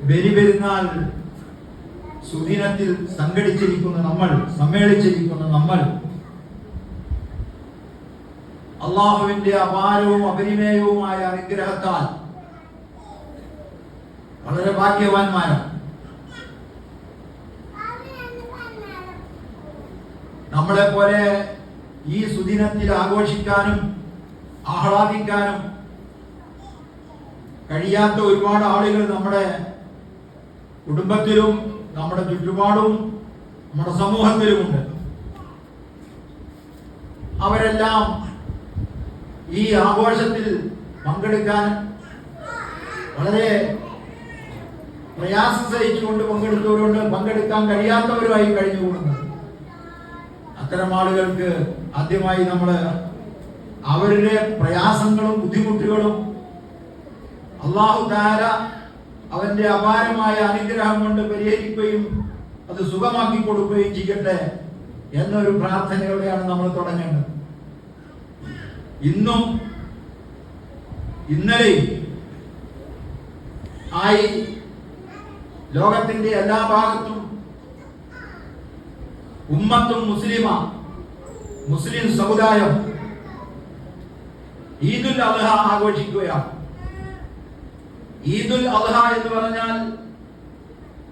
ബലിപെരുന്നാൾ സുദിനത്തിൽ സമ്മേളിച്ചിരിക്കുന്ന നമ്മൾ അള്ളാഹുവിന്റെ അപാരവും അപരിമേയവുമായ അനുഗ്രഹത്താൽ വളരെ ഭാഗ്യവാന്മാരാണ്. നമ്മളെ പോലെ ഈ സുദിനത്തിൽ ആഘോഷിക്കാനും ആഹ്ലാദിക്കാനും കഴിയാത്ത ഒരുപാട് ആളുകൾ നമ്മുടെ കുടുംബത്തിലും നമ്മുടെ ചുറ്റുപാടും നമ്മുടെ സമൂഹത്തിലുമുണ്ട്. അവരെല്ലാം ഈ ആഘോഷത്തിൽ പങ്കെടുക്കാൻ വളരെ പ്രയാസം സഹിച്ചുകൊണ്ട് പങ്കെടുത്തവരുണ്ട്, പങ്കെടുക്കാൻ കഴിയാത്തവരുമായി കഴിഞ്ഞുകൂടുന്നത്. അത്തരം ആളുകൾക്ക് ആദ്യമായി നമ്മൾ അവരുടെ പ്രയാസങ്ങളും ബുദ്ധിമുട്ടുകളും അല്ലാഹു തആല അവന്റെ അപാരമായ അനുഗ്രഹം കൊണ്ട് പരിഹരിക്കുകയും അത് സുഖമാക്കി കൊടുക്കുകയും ചെയ്യട്ടെ എന്നൊരു പ്രാർത്ഥനയോടെയാണ് നമ്മൾ തുടങ്ങേണ്ടത്. ഇന്നും ഇന്നലെയും ആയി ലോകത്തിന്റെ എല്ലാ ഭാഗത്തും ഉമ്മത്തും മുസ്ലിം സമുദായം ഈദുൽ അദ്ഹ ആഘോഷിക്കുകയാണ്. ഈദുൽ അദ്ഹ എന്ന് പറഞ്ഞാൽ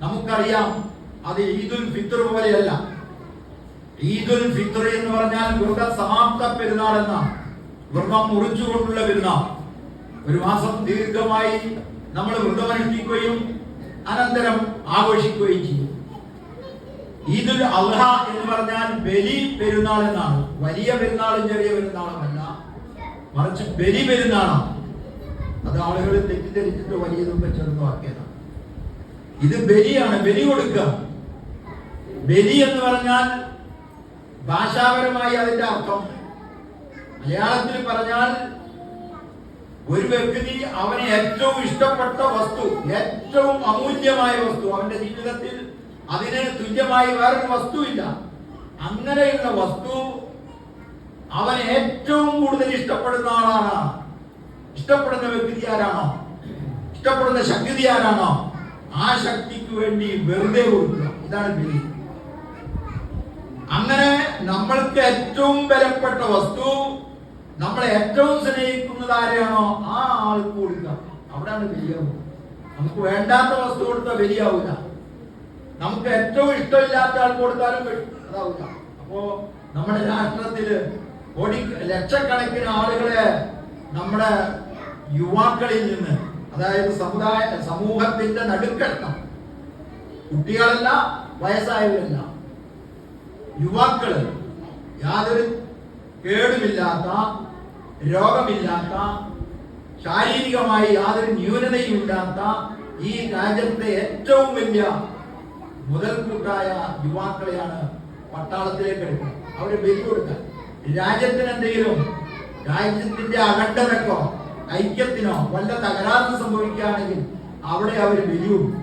നമുക്കറിയാം അത് ഈദുൽ ഫിത്ർ പോലെയല്ല. ഈദുൽ ഫിത്ർ എന്ന് പറഞ്ഞാൽ വ്രത സമാപ്ത പെരുന്നാൾ എന്നാണ്. വ്രതം മുറിച്ചുകൊണ്ടുള്ള പെരുന്നാൾ. ഒരു മാസം ദീർഘമായി നമ്മൾ വ്രതമനുഷ്ഠിക്കുകയും അനന്തരം ആഘോഷിക്കുകയും ചെയ്യും. ഈദുൽ അദ്ഹ എന്ന് പറഞ്ഞാൽ ബലി പെരുന്നാൾ എന്നാണ്. വലിയ പെരുന്നാളും ചെറിയ പെരുന്നാളുമല്ല, മറിച്ച് ബലി പെരുന്നാളാണ്. അത് ആളുകൾ തെറ്റിദ്ധരിച്ചിട്ട് വലിയതും ചെറുതും ആക്കിയതാണ്. ഇത് ബലിയാണ്, ബലി കൊടുക്കുക. ബലി എന്ന് പറഞ്ഞാൽ ഭാഷാപരമായി അതിന്റെ അർത്ഥം മലയാളത്തിൽ പറഞ്ഞാൽ ഒരു വ്യക്തി അവന് ഏറ്റവും ഇഷ്ടപ്പെട്ട വസ്തു, ഏറ്റവും അമൂല്യമായ വസ്തു, അവന്റെ ജീവിതത്തിൽ അതിന് തുല്യമായി വേറൊരു വസ്തുവില്ല, അങ്ങനെയുള്ള വസ്തു അവൻ ഏറ്റവും കൂടുതൽ ഇഷ്ടപ്പെടുന്ന ആളാണ്. ഇഷ്ടപ്പെടുന്ന വ്യക്തി ആരാണോ, ഇഷ്ടപ്പെടുന്ന ശക്തി ആരാണോ, ആ ശക്തിക്ക് വേണ്ടി വെറുതെ കൊടുക്കുക. ഇതാണ് ബലി. അങ്ങനെ നമ്മൾക്ക് ഏറ്റവും വിലപ്പെട്ട വസ്തു, നമ്മളെ ഏറ്റവും സ്നേഹിക്കുന്നത് ആരെയാണോ ആ ആൾക്ക് കൊടുക്കുക. അവിടെയാണ് ബലിയാവുക. നമുക്ക് വേണ്ടാത്ത വസ്തു കൊടുത്താൽ ബലിയാവില്ല. നമുക്ക് ഏറ്റവും ഇഷ്ടമില്ലാത്ത ആൾ കൊടുത്താലും അതാവില്ല. അപ്പോ നമ്മുടെ രാഷ്ട്രത്തില് ലക്ഷക്കണക്കിന് ആളുകളെ നമ്മുടെ യുവാക്കളിൽ നിന്ന്, അതായത് സമൂഹത്തിന്റെ നടുക്കട്ടം, കുട്ടികളല്ല വയസ്സായവരല്ല, യുവാക്കള്, യാതൊരു കേടുമില്ലാത്ത, രോഗമില്ലാത്ത, ശാരീരികമായി യാതൊരു ന്യൂനതയും ഇല്ലാത്ത ഈ രാജ്യത്തെ ഏറ്റവും വലിയ മുതൽക്കൂട്ടായ യുവാക്കളെയാണ് പട്ടാളത്തിലേക്ക് എടുക്കുന്നത്. അവര് ബലി കൊടുക്കാൻ. രാജ്യത്തിന് എന്തെങ്കിലും, രാജ്യത്തിന്റെ അഖണ്ഡതക്കോ ഐക്യത്തിനോ വല്ല തകരാറ് സംഭവിക്കുകയാണെങ്കിൽ അവിടെ അവര് ബലി കൊടുക്കും.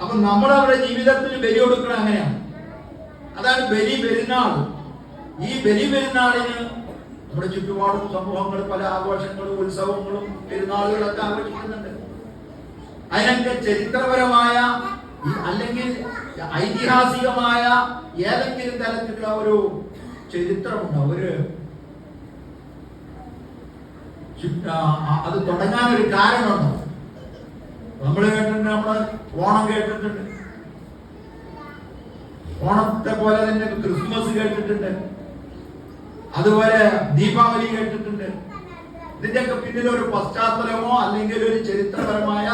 അപ്പൊ നമ്മൾ അവരുടെ ജീവിതത്തിന് ബലി കൊടുക്കണം. അങ്ങനെയാണ്. അതാണ് ബലി പെരുന്നാൾ. ഈ ബലി പെരുന്നാളിന് നമ്മുടെ ചുറ്റുപാടും സമൂഹങ്ങൾ പല ആഘോഷങ്ങളും ഉത്സവങ്ങളും പെരുന്നാളുകളൊക്കെ ആഘോഷിക്കുന്നുണ്ട്. അതിനൊക്കെ ചരിത്രപരമായ അല്ലെങ്കിൽ ഐതിഹാസികമായ ഏതെങ്കിലും തരത്തിലുള്ള ഒരു ചരിത്രമുണ്ടോ, ഒരു അത് തുടങ്ങാനൊരു കാരണമുണ്ടോ? നമ്മൾ കേട്ടിട്ടുണ്ട്, നമ്മള് ഓണം കേട്ടിട്ടുണ്ട്, ഓണത്തെ പോലെ തന്നെ ക്രിസ്മസ് കേട്ടിട്ടുണ്ട്, അതുപോലെ ദീപാവലി കേട്ടിട്ടുണ്ട്. ഇതിന്റെയൊക്കെ പിന്നിൽ ഒരു പശ്ചാത്തലമോ അല്ലെങ്കിൽ ഒരു ചരിത്രപരമായ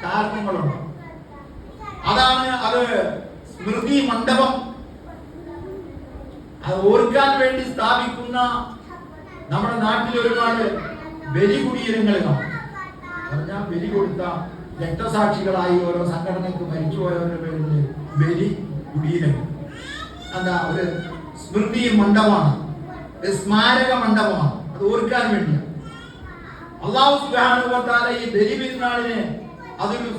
കാരണങ്ങളുണ്ടോ? അതാണ് അത് സ്മൃതി മണ്ഡപം. അത് ഓർക്കാൻ വേണ്ടി സ്ഥാപിക്കുന്ന നമ്മുടെ നാട്ടിൽ ഒരുപാട് ബലി കുടീരങ്ങൾ കാണും. പറഞ്ഞാൽ ബലി കൊടുത്ത രക്തസാക്ഷികളായി ഓരോ സംഘടനയ്ക്ക് മരിച്ചുപോയവരുടെ പേരിൽ ബലി കുടീരങ്ങൾ. എന്താ, ഒരു സ്മൃതി മണ്ഡപമാണ്, ഒരു സ്മാരക മണ്ഡപമാണ്. അത് ഓർക്കാൻ വേണ്ടിയാണ്. അല്ലാഹു സുബ്ഹാനഹു വ തആല ഈ ബലി പെരുന്നാളിനെ അതൊരു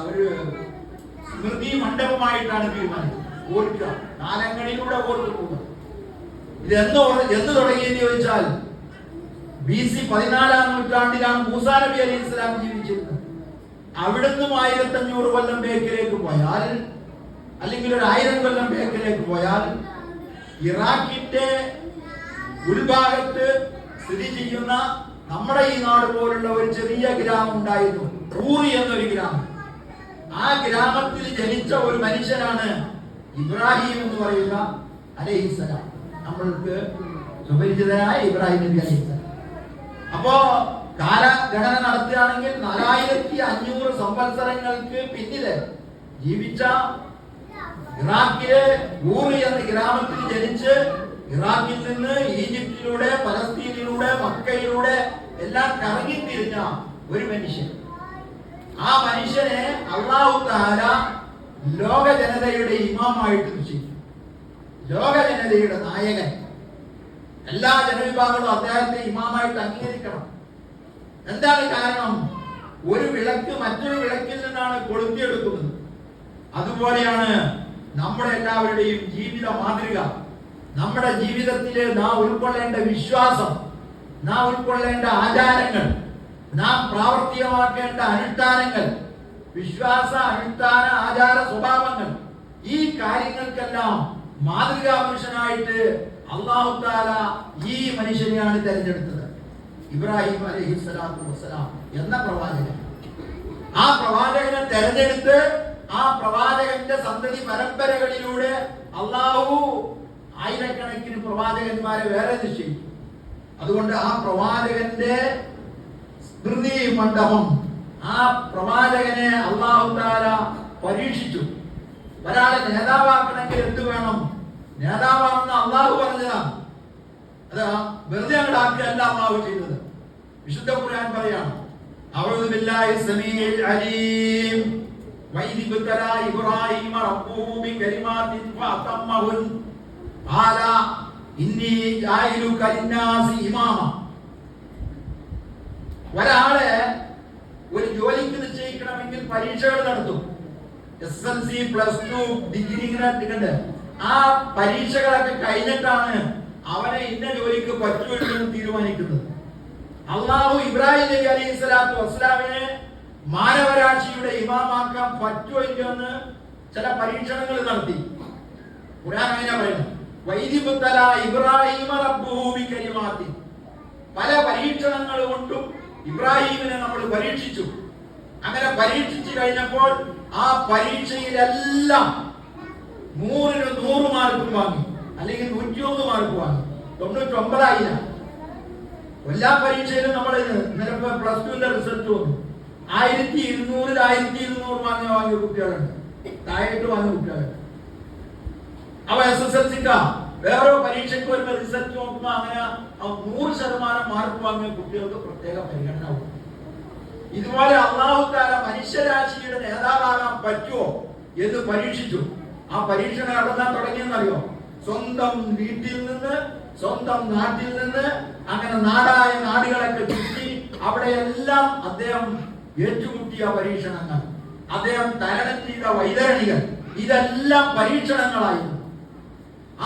ഒരു സ്മൃതി മണ്ഡപമായിട്ടാണ് തീരുമാനിച്ചത്. ഓർക്കുക, കാലങ്ങളിലൂടെ ഓർത്തു പോകുക. ഇത് എന്ന് തുടങ്ങിയെന്ന് ചോദിച്ചാൽ BC 14-ാം നൂറ്റാണ്ടിലാണ് മൂസാ നബി അലൈഹി ഇസ്ലാം ജീവിച്ചിരുന്നത്. അവിടുന്ന് 1500 കൊല്ലം ബേക്കിലേക്ക് പോയാൽ, അല്ലെങ്കിൽ ഒരു 1000 കൊല്ലം ബേക്കിലേക്ക് പോയാൽ, ഇറാഖിന്റെ ഉൾഭാഗത്ത് സ്ഥിതി ചെയ്യുന്ന നമ്മുടെ ഈ നാട് പോലുള്ള ഒരു ചെറിയ ഗ്രാമം ഉണ്ടായിരുന്നു, ഊറി എന്നൊരു ഗ്രാമം. ആ ഗ്രാമത്തിൽ ജനിച്ച ഒരു മനുഷ്യനാണ് ഇബ്രാഹിം എന്ന് പറയുന്ന അലൈഹിസ്സലാം. നമ്മൾക്ക് സുപരിചിതനായ ഇബ്രാഹിം നബി അലൈഹിസ്സലാം. അപ്പോ കാലഗണന നടത്തുകയാണെങ്കിൽ 4500 സംവത്സരങ്ങൾക്ക് പിന്നില് ജീവിച്ച ഇറാഖിലെ ഊറി എന്ന ഗ്രാമത്തിൽ ജനിച്ച് ഇറാഖിൽ നിന്ന് ഈജിപ്തിലൂടെ, പലസ്തീനിലൂടെ, മക്കയിലൂടെ എല്ലാം കറങ്ങിത്തിരിഞ്ഞ ഒരു മനുഷ്യൻ. ആ മനുഷ്യനെ അല്ലാഹു തആല ലോക ജനതയുടെ ഇമാമായിട്ട് നിശ്ചയിച്ചു. ലോക ജനതയുടെ നായകൻ. എല്ലാ ജനവിഭാഗങ്ങളും അദ്ദേഹത്തെ ഇമാമായിട്ട് അംഗീകരിക്കണം. എന്താണ് കാരണം? ഒരു വിളക്ക് മറ്റൊരു വിളക്കിൽ നിന്നാണ് കൊളുത്തിയെടുക്കുന്നത്. അതുപോലെയാണ് നമ്മുടെ എല്ലാവരുടെയും ജീവിത മാതൃക. നമ്മുടെ ജീവിതത്തിലെ നാം ഉൾക്കൊള്ളേണ്ട വിശ്വാസം, നാം ഉൾക്കൊള്ളേണ്ട ആചാരങ്ങൾ, നാം പ്രാവർത്തികമാക്കേണ്ട അനുഷ്ഠാനങ്ങൾ, വിശ്വാസ, അനുഷ്ഠാന, ആചാര, സ്വഭാവങ്ങൾ, ഈ കാര്യങ്ങൾക്കെല്ലാം മാതൃകാ പുരുഷനായിട്ട് അല്ലാഹു തആല ഈ മനുഷ്യനെയാണ് തിരഞ്ഞെടുത്തത്, ഇബ്രാഹിം അലൈഹിസ്സലാത്തു വസ്സലാം എന്ന പ്രവാചകൻ. ആ പ്രവാചകനെ തെരഞ്ഞെടുത്ത് ആ പ്രവാചകന്റെ സന്തതി പരമ്പരകളിലൂടെ അല്ലാഹു ആയിരക്കണക്കിന് പ്രവാചകന്മാരെ വേറെ നിശ്ചയിച്ചു. അതുകൊണ്ട് ആ പ്രവാചകന്റെ സ്മൃതി മണ്ഡപം, ആ പ്രവാചകനെ അല്ലാഹു തആല പരീക്ഷിച്ചു. ഒരാളെ നേതാവാക്കണമെങ്കിൽ എന്ത് വേണം? നേതാവാണെന്ന് അല്ലാഹു പറഞ്ഞതാണ്. അത് വെറുതെ അങ്ങോട്ടാക്കുകയല്ല അല്ലാഹു ചെയ്തത്. വിശുദ്ധ ഖുർആൻ പറയാണ്, അഊദു ബില്ലാഹി സമീഉൽ അലീം വഇദ് ഇബ്തലാ ഇബ്രാഹീമ റബ്ബുഹു ബികലിമാത്തിൻ ഫഅതമ്മഹുൻ ഖാല ഇന്നി ജാഇലുക ലിന്നാസി ഇമാമ. ഒരാളെ ഒരു ജോലിക്ക് നിശ്ചയിക്കണമെങ്കിൽ പരീക്ഷകൾ നടത്തും. SSLC, +2, ഡിഗ്രി ഇങ്ങനെ. ആ പരീക്ഷകളൊക്കെ കഴിഞ്ഞിട്ടാണ് അവനെ ഇന്ന ജോലിക്ക് പറ്റുമെന്ന് തീരുമാനിക്കുന്നത്. അല്ലാഹു ഇബ്രാഹിം നബി അലൈഹിസ്സലാത്തു വസ്സലാമിനെ മാനവരാശിയുടെ ഇമാമാക്കാൻ പറ്റുമോ ഇല്ലെന്ന് ചില പരീക്ഷണങ്ങൾ നടത്തി. ഖുർആൻ അങ്ങനെ പറയുന്നു, വൈദിബുത്തല ഇബ്രാഹിമ റബ്ബുഹു ബികലിമാത്തിൻ. പല പരീക്ഷണങ്ങൾ കൊണ്ടും ഇബ്രാഹിമിനെ നമ്മൾ പരീക്ഷിച്ചു. അങ്ങനെ പരീക്ഷിച്ചു കഴിഞ്ഞപ്പോൾ ആ പരീക്ഷയിലെല്ലാം 100ന് 100 മാർക്ക് വാങ്ങി, അല്ലെങ്കിൽ 101 മാർക്ക് വാങ്ങി. 99 ആയില്ല. എല്ലാ പരീക്ഷയിലും നമ്മൾ ഇന്നലെ +2ന്റെ റിസൾട്ട് വന്നു. 1200-ൽ 1200 വാങ്ങിയ കുട്ടികളുണ്ട്, താഴേട്ട് വാങ്ങിയ കുട്ടികളുണ്ട്. അവ SSLC വേറെ പരീക്ഷയ്ക്ക് വരുമ്പോൾ റിസൾട്ട് നോക്കുമ്പോൾ അങ്ങനെ 100% മാർക്ക് വാങ്ങിയ കുട്ടികൾക്ക് പ്രത്യേക പരിഗണന ഉണ്ട്. ഇതുപോലെ അല്ലാഹു തആല മനുഷ്യരാശിയുടെ നേതാവാകാൻ പറ്റുമോ എന്ന് പരീക്ഷിച്ചു. ആ പരീക്ഷണം എവിടെന്നാ തുടങ്ങിയെന്നറിയോ? സ്വന്തം വീട്ടിൽ നിന്ന്, സ്വന്തം നാട്ടിൽ നിന്ന്, അങ്ങനെ നാടായ നാടുകളൊക്കെ ചുറ്റി അവിടെയെല്ലാം അദ്ദേഹം ഏറ്റുമുട്ടിയ പരീക്ഷണങ്ങൾ, അദ്ദേഹം തരണം ചെയ്ത വൈതരണികൾ, ഇതെല്ലാം പരീക്ഷണങ്ങളായിരുന്നു.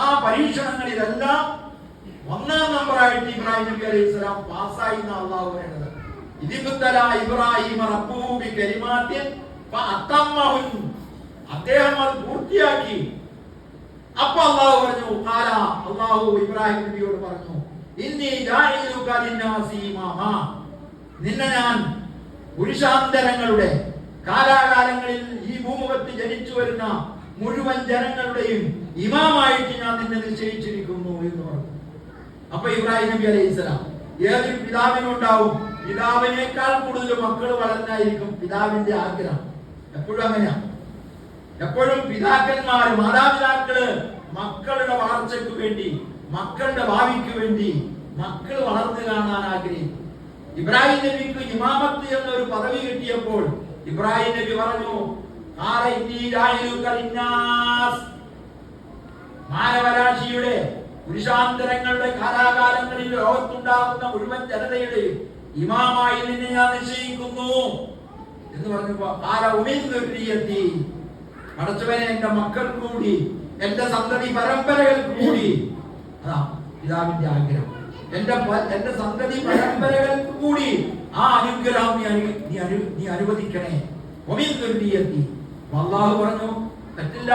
ആ പരീക്ഷണങ്ങളിലെല്ലാം 1ാം നമ്പറായിട്ട് ഇബ്രാഹിം നബി അലൈഹിസ്സലാം പാസ്സായി എന്ന് അല്ലാഹു പറയുന്നത്. ഇതിബ്തല ഇബ്രാഹിമ റബ്ബുഹു ബികലിമാത്തിൻ ഫഅതമ്മഹുൻ. അദ്ദേഹം അത് പൂർത്തിയാക്കി. അപ്പോൾ അല്ലാഹു പറഞ്ഞു, ഖാല, അല്ലാഹു ഇബ്രാഹിം നബിയോട് പറഞ്ഞു, ഇന്നി ജാഇലുക ലിന്നാസി ഇമാമ. നിന്നെ ഞാൻ പുരുഷാന്തരങ്ങളുടെ, കാലാകാലങ്ങളിൽ ഈ ഭൂമുഖത്ത് ജനിച്ചു വരുന്ന മുഴുവൻ ജനങ്ങളുടെയും ഇമാമായിട്ട് ഞാൻ നിന്നെ നിശ്ചയിച്ചിരിക്കുന്നു എന്ന് പറഞ്ഞു. അപ്പൊ ഇബ്രാഹിം നബി അലൈഹിസ്സലാം, ഏതൊരു പിതാവിനുണ്ടാവും, പിതാവിനേക്കാൾ കൂടുതൽ മക്കൾ വളർന്നായിരിക്കും പിതാവിന്റെ ആഗ്രഹം. എപ്പോഴും അങ്ങനെയാണ്. എപ്പോഴും പിതാക്കന്മാര്, മാതാപിതാക്കള് മക്കളുടെ വളർച്ചയ്ക്ക് വേണ്ടി, മക്കളുടെ ഭാവിക്ക് വേണ്ടി മക്കൾ വളർന്നു കാണാൻ ആഗ്രഹിക്കും. ഇബ്രാഹിം നബിക്ക് ഇമാമത്ത് എന്നൊരു പദവി കിട്ടിയപ്പോൾ ഇബ്രാഹിം നബി പറഞ്ഞു, മാനവരാശിയുടെ, പുരുഷാന്തരങ്ങളുടെ കാലാകാലങ്ങളിൽ ലോകത്തുണ്ടാകുന്ന മുഴുവൻ ജനതയുടെയും ഇമാമായി നിന്നെ ഞാൻ നിശ്ചയിക്കുന്നു എന്ന് പറഞ്ഞപ്പോ പടച്ചവനെ എന്റെ മക്കൾക്ക് കൂടി, എന്റെ സന്തതി പരമ്പരകൾക്ക് കൂടി, അതാ പിതാവിന്റെ ആഗ്രഹം, എന്റെ സന്തതി പരമ്പരകൾക്ക് കൂടി ആ അനുഗ്രഹം നീ അനുവദിക്കണേ വമിൻ ദുർരിയത്തി, അല്ലാഹു പറഞ്ഞു പറ്റില്ല.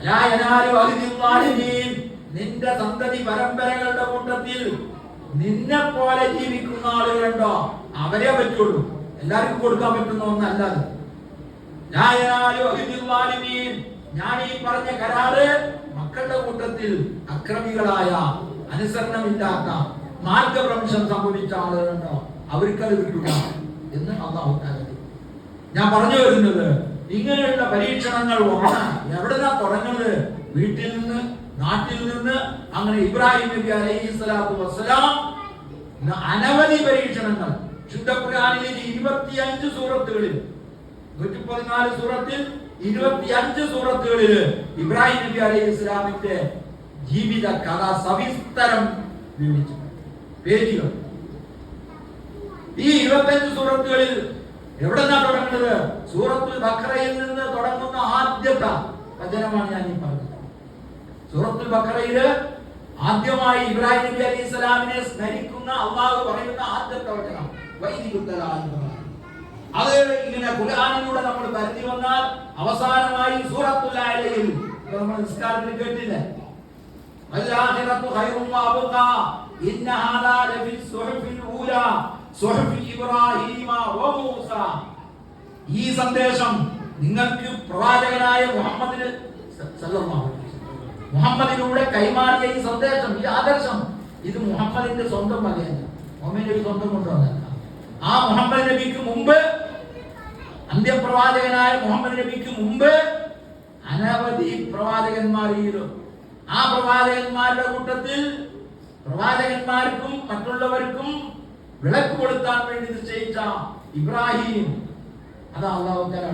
ലാ യനാലു അഹ്ദിൽ ളാലിമീൻ, നിന്റെ സന്തതി പരമ്പരകളുടെ കൂട്ടത്തിൽ നിന്നെ പോലെ ജീവിക്കുന്ന ആളുകളുണ്ടോ അവരെ പറ്റുള്ളൂ, എല്ലാവർക്കും കൊടുക്കാൻ പറ്റുന്ന ഒന്നല്ല. ലാ യനാലു അഹ്ദിൽ ളാലിമീൻ, ഞാൻ ഈ പറഞ്ഞ കരാറ് മക്കളുടെ കൂട്ടത്തിൽ അക്രമികളായ അനുസരണമില്ലാത്ത മാർഗഭ്രംശം സംഭവിച്ച ആളുകളുണ്ടോ അവർക്കത് കിട്ടുക എന്ന് അല്ലാഹു തആല. ഞാൻ പറഞ്ഞു വരുന്നത് ഇങ്ങനെയുള്ള പരീക്ഷണങ്ങൾ എവിടെന്നാ തുടങ്ങുന്നത്? വീട്ടിൽ നിന്ന്, നാട്ടിൽ നിന്ന്. അങ്ങനെ ഇബ്രാഹിം നബി അലൈഹിസ്സലാത്തു വസ്സലാം അനവധി പരീക്ഷണങ്ങൾ ശുദ്ധ ഖുർആനിലെ 25 സൂറത്തുകളിൽ 114 സൂറത്തിൽ 25 സൂറത്തുകളിൽ ഇബ്രാഹിം നബി അലൈഹിസ്സലാമിന്റെ ജീവിത കഥ സവിസ്തരം വിവരിച്ചു പേജുകൾ. ഈ 25 സൂറത്തുകളിൽ എവിടെന്നാ തുടങ്ങുന്നത്? സൂറത്തുൽ ബഖറയിൽ നിന്ന് തുടങ്ങുന്ന ആദ്യത്തെ വചനമാണ് ഞാൻ ഈ പറഞ്ഞത്. സൂറത്തുൽ ബഖറയില് ആദ്യമായി ഇബ്രാഹിം നബി അലൈഹിസ്സലാമിനെ സ്മരിക്കുന്ന അല്ലാഹു പറയുന്ന ആദ്യത്തെ വചനം അത് ഇങ്ങനെ ഖുർആനിലൂടെ നമ്മൾ പരിധി വന്നാൽ അവസാനമായി സൂറത്തുൽ അലയിൽ നമ്മൾ നിസ്കാരത്തിൽ കേട്ടില്ലേ, വൽആഖിറതു ഖൈറുൻ വഅബ്ഖാ ഇന്ന ഹാദാ ലഫി സുഹുഫിൽ ഊലാ സുഹുഫി ഇബ്രാഹീമ വമൂസ. ഈ സന്ദേശം നിങ്ങൾക്ക് പ്രവാചകനായ മുഹമ്മദിന് സല്ലല്ലാഹു അലൈഹി വസല്ലം മുഹമ്മദിലൂടെ കൈമാറിയ ഈ സന്ദേശം, ഈ ആദർശം, ഇത് മുഹമ്മദിന്റെ സ്വന്തം വകയല്ല, മുഹമ്മദ് നബി സ്വന്തം കൊണ്ടുവന്നല്ല. ആ മുഹമ്മദ് നബിക്ക് മുമ്പ്, അന്ത്യപ്രവാചകനായ മുഹമ്മദ് നബിക്ക് മുമ്പ് അനവധി പ്രവാചകന്മാരിലും ആ പ്രവാചകന്മാരുടെ കൂട്ടത്തിൽ പ്രവാചകന്മാർക്കും മറ്റുള്ളവർക്കും വിളക്ക് കൊടുക്കാൻ വേണ്ടി നിശ്ചയിച്ച ഇബ്രാഹിം, അതാ അല്ലാഹു തആല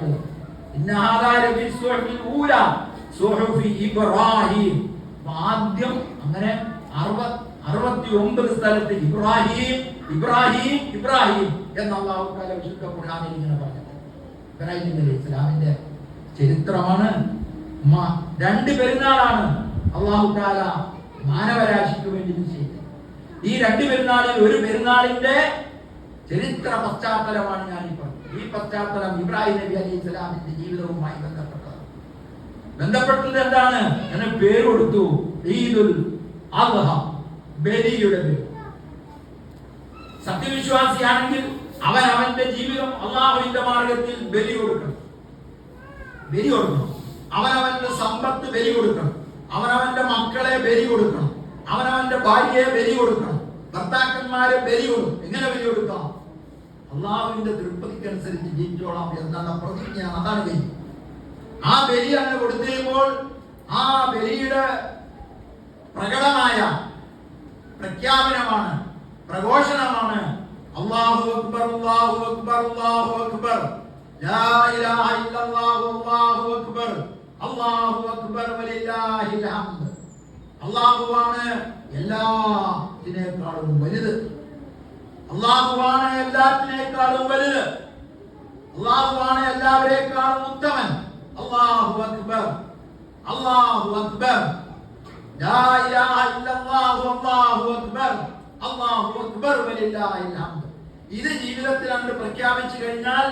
ആദ്യം അങ്ങനെ 69 സ്ഥലത്ത് ഇബ്രാഹിം ഇബ്രാഹിം ഇബ്രാഹിം എന്ന് അല്ലാഹു തആല വിശുദ്ധ ഖുർആനിൽ ഇങ്ങനെ പറഞ്ഞത്. ഇബ്രാഹിം നബി അലൈഹി സ്വലാമിന്റെ ചരിത്രമാണ്. രണ്ട് പെരുന്നാളാണ് അല്ലാഹു തആല മാനവരാശിക്ക് വേണ്ടി നിശ്ചയിച്ചത്. ഈ രണ്ട് പെരുന്നാളിൽ ഒരു പെരുന്നാളിന്റെ ചരിത്ര പശ്ചാത്തലമാണ് ഞാൻ ഈ പറഞ്ഞത്. ഈ പശ്ചാത്തലം ഇബ്രാഹിം നബി അലൈഹി സ്വലാമിന്റെ ജീവിതവുമായി ബന്ധപ്പെട്ടതാണ്. ബന്ധപ്പെട്ടത് എന്താണ്? എന്നെ പേര് കൊടുത്തു ഈദുൽ അദ്ഹ, ബലിയുടെ പേര്. സത്യവിശ്വാസിയാണെങ്കിൽ അവൻ അവന്റെ ജീവിതം അല്ലാഹുവിന്റെ മാർഗത്തിൽ ബലി കൊടുക്കണം. ബലി കൊടുക്കണം. അവനവന്റെ സമ്പത്ത് ബലി കൊടുക്കണം. അവനവന്റെ മക്കളെ ബലി കൊടുക്കണം. അവനവന്റെ ഭാര്യയെ ബലി കൊടുക്കണം. ഭർത്താക്കന്മാരെ ബലി കൊടുക്കും. എങ്ങനെ ബലി കൊടുക്കാം? അള്ളാഹുവിന്റെ തൃപ്തിക്കനുസരിച്ച് ജീവിച്ചോളാം എന്നാണ് പ്രതിജ്ഞ. അതാണ് ബലി. ആ ബലി അങ്ങനെ കൊടുത്തിരുമ്പോൾ ആ ബലിയുടെ പ്രകടമായ പ്രഖ്യാപനമാണ്, പ്രഘോഷണമാണ് അല്ലാഹു അക്ബർ അല്ലാഹു അക്ബർ അല്ലാഹു അക്ബർ ലാ ഇലാഹ ഇല്ലല്ലാഹു അല്ലാഹു അക്ബർ അല്ലാഹു അക്ബർ വലില്ലാഹിൽ ഹംദ്. അല്ലാഹുവാണ് എല്ലാത്തിനേക്കാളും വലുത്. അല്ലാഹുവാണ് എല്ലാത്തിനേക്കാളും വലുത്. അല്ലാഹുവാണ് എല്ലാവരേക്കാളും ഉത്തമൻ. അല്ലാഹു അക്ബർ അല്ലാഹു അക്ബർ ലാ ഇലാഹ ഇല്ലല്ലാഹു അല്ലാഹു അക്ബർ അല്ലാഹു അക്ബർ വലില്ലാഹിൽ ഹംദ്. ഇത് ജീവിതത്തിൽ അങ്ങ് പ്രഖ്യാപിച്ചു കഴിഞ്ഞാൽ